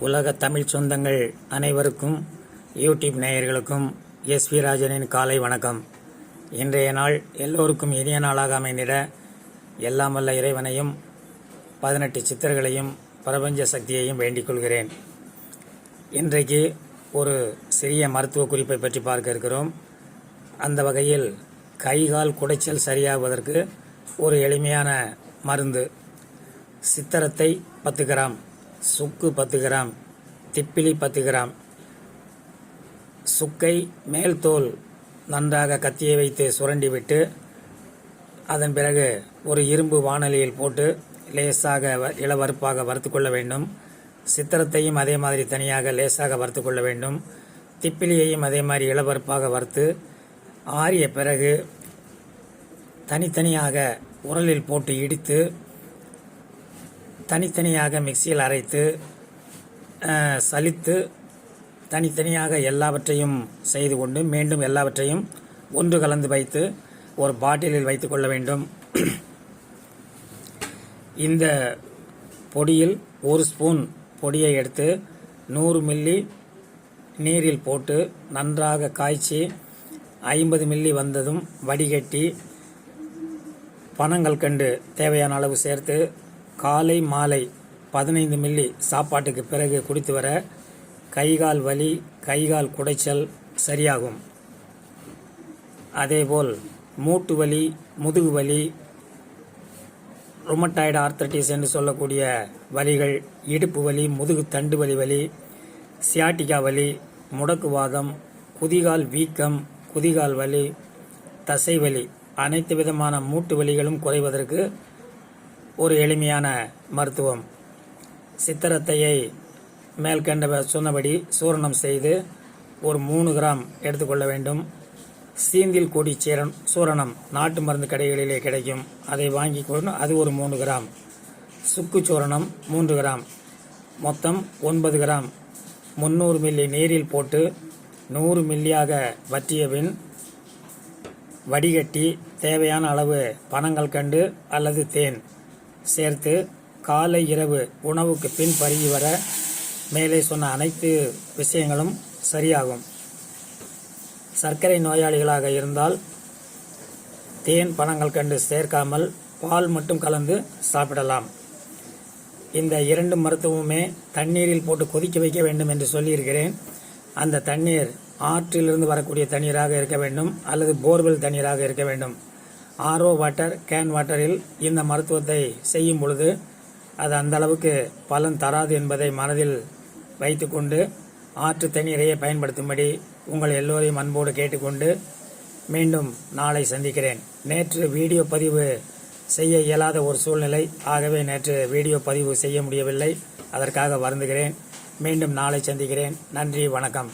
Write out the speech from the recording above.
உலக தமிழ் சொந்தங்கள் அனைவருக்கும் யூடியூப் நேயர்களுக்கும் எஸ்வி ராஜனின் காலை வணக்கம். இன்றைய நாள் எல்லோருக்கும் இனிய நாளாக அமைந்திட எல்லாம் வல்ல இறைவனையும் 18 சித்தர்களையும் பிரபஞ்ச சக்தியையும் வேண்டிக் கொள்கிறேன். இன்றைக்கு ஒரு சிறிய மருத்துவ குறிப்பை பற்றி பார்க்க இருக்கிறோம். அந்த வகையில் கைகால் குடைச்சல் சரியாகுவதற்கு ஒரு எளிமையான மருந்து. சித்தரத்தை 10 கிராம், சுக்கு 10 கிராம், திப்பிலி 10 கிராம். சுக்கை மேல் தோல் நன்றாக கத்தியை வைத்து சுரண்டிவிட்டு அதன் பிறகு ஒரு இரும்பு வாணலியில் போட்டு லேசாக இளவறுப்பாக வறுத்து கொள்ள வேண்டும். சித்திரத்தையும் அதே மாதிரி தனியாக லேசாக வறுத்து கொள்ள வேண்டும். திப்பிலியையும் அதே மாதிரி இளவறுப்பாக வறுத்து ஆறிய பிறகு தனித்தனியாக உரலில் போட்டு இடித்து தனித்தனியாக மிக்சியில் அரைத்து சலித்து தனித்தனியாக எல்லாவற்றையும் செய்து கொண்டு மீண்டும் எல்லாவற்றையும் ஒன்று கலந்து வைத்து ஒரு பாட்டிலில் வைத்து கொள்ள வேண்டும். இந்த பொடியில் 1 ஸ்பூன் பொடியை எடுத்து 100 மில்லி நீரில் போட்டு நன்றாக காய்ச்சி 50 மில்லி வந்ததும் வடிகட்டி பனங்கல்கண்டு தேவையான அளவு சேர்த்து காலை மாலை 15 மில்லி சாப்பாட்டுக்கு பிறகு குடித்து வர கைகால் வலி, கைகால் குடைச்சல் சரியாகும். அதேபோல் மூட்டு வலி, முதுகு வலி, ருமட்டாய்டு ஆர்த்தரைட்டிஸ் என்று சொல்லக்கூடிய வலிகள், இடுப்பு வலி, முதுகு தண்டு வலி, சியாட்டிகா வலி, முடக்குவாதம், குதிகால் வீக்கம், குதிகால் வலி, தசை வலி, அனைத்து விதமான மூட்டு வலிகளும் குறைவதற்கு ஒரு எளிமையான மருத்துவம். சித்திரத்தையை மேல்கண்ட சொன்னபடி சூரணம் செய்து ஒரு 3 கிராம் எடுத்துக்கொள்ள வேண்டும். சீந்தில் கொடி சூரணம் நாட்டு மருந்து கடைகளிலே கிடைக்கும், அதை வாங்கி கொண்டு அது ஒரு 3 கிராம். சுக்கு சூரணம் 3 கிராம். மொத்தம் 9 கிராம் 300 மில்லி நீரில் போட்டு 100 மில்லியாக வற்றிய பின் வடிகட்டி தேவையான அளவு பனங்கல்கண்டு அல்லது தேன் சேர்த்து காலை இரவு உணவுக்கு பின் பருகி வர மேலே சொன்ன அனைத்து விஷயங்களும் சரியாகும். சர்க்கரை நோயாளிகளாக இருந்தால் தேன் பனங்கல்கண்டு சேர்க்காமல் பால் மட்டும் கலந்து சாப்பிடலாம். இந்த 2 மருத்துவமுமே தண்ணீரில் போட்டு கொதிக்க வைக்க வேண்டும் என்று சொல்லியிருக்கிறேன். அந்த தண்ணீர் ஆற்றிலிருந்து வரக்கூடிய தண்ணீராக இருக்க வேண்டும் அல்லது போர்வெல் தண்ணீராக இருக்க வேண்டும். ஆர்ஓ வாட்டர், கேன் வாட்டரில் இந்த மருத்துவத்தை செய்யும் பொழுது அது அந்த அளவுக்கு பலன் தராது என்பதை மனதில் வைத்துக்கொண்டு ஆற்று தண்ணீரையே பயன்படுத்தும்படி உங்கள் எல்லோரையும் அன்போடு கேட்டுக்கொண்டு மீண்டும் நாளை சந்திக்கிறேன். நேற்று வீடியோ பதிவு செய்ய இயலாத ஒரு சூழ்நிலை, ஆகவே நேற்று வீடியோ பதிவு செய்ய முடியவில்லை. அதற்காக வருந்துகிறேன். மீண்டும் நாளை சந்திக்கிறேன். நன்றி, வணக்கம்.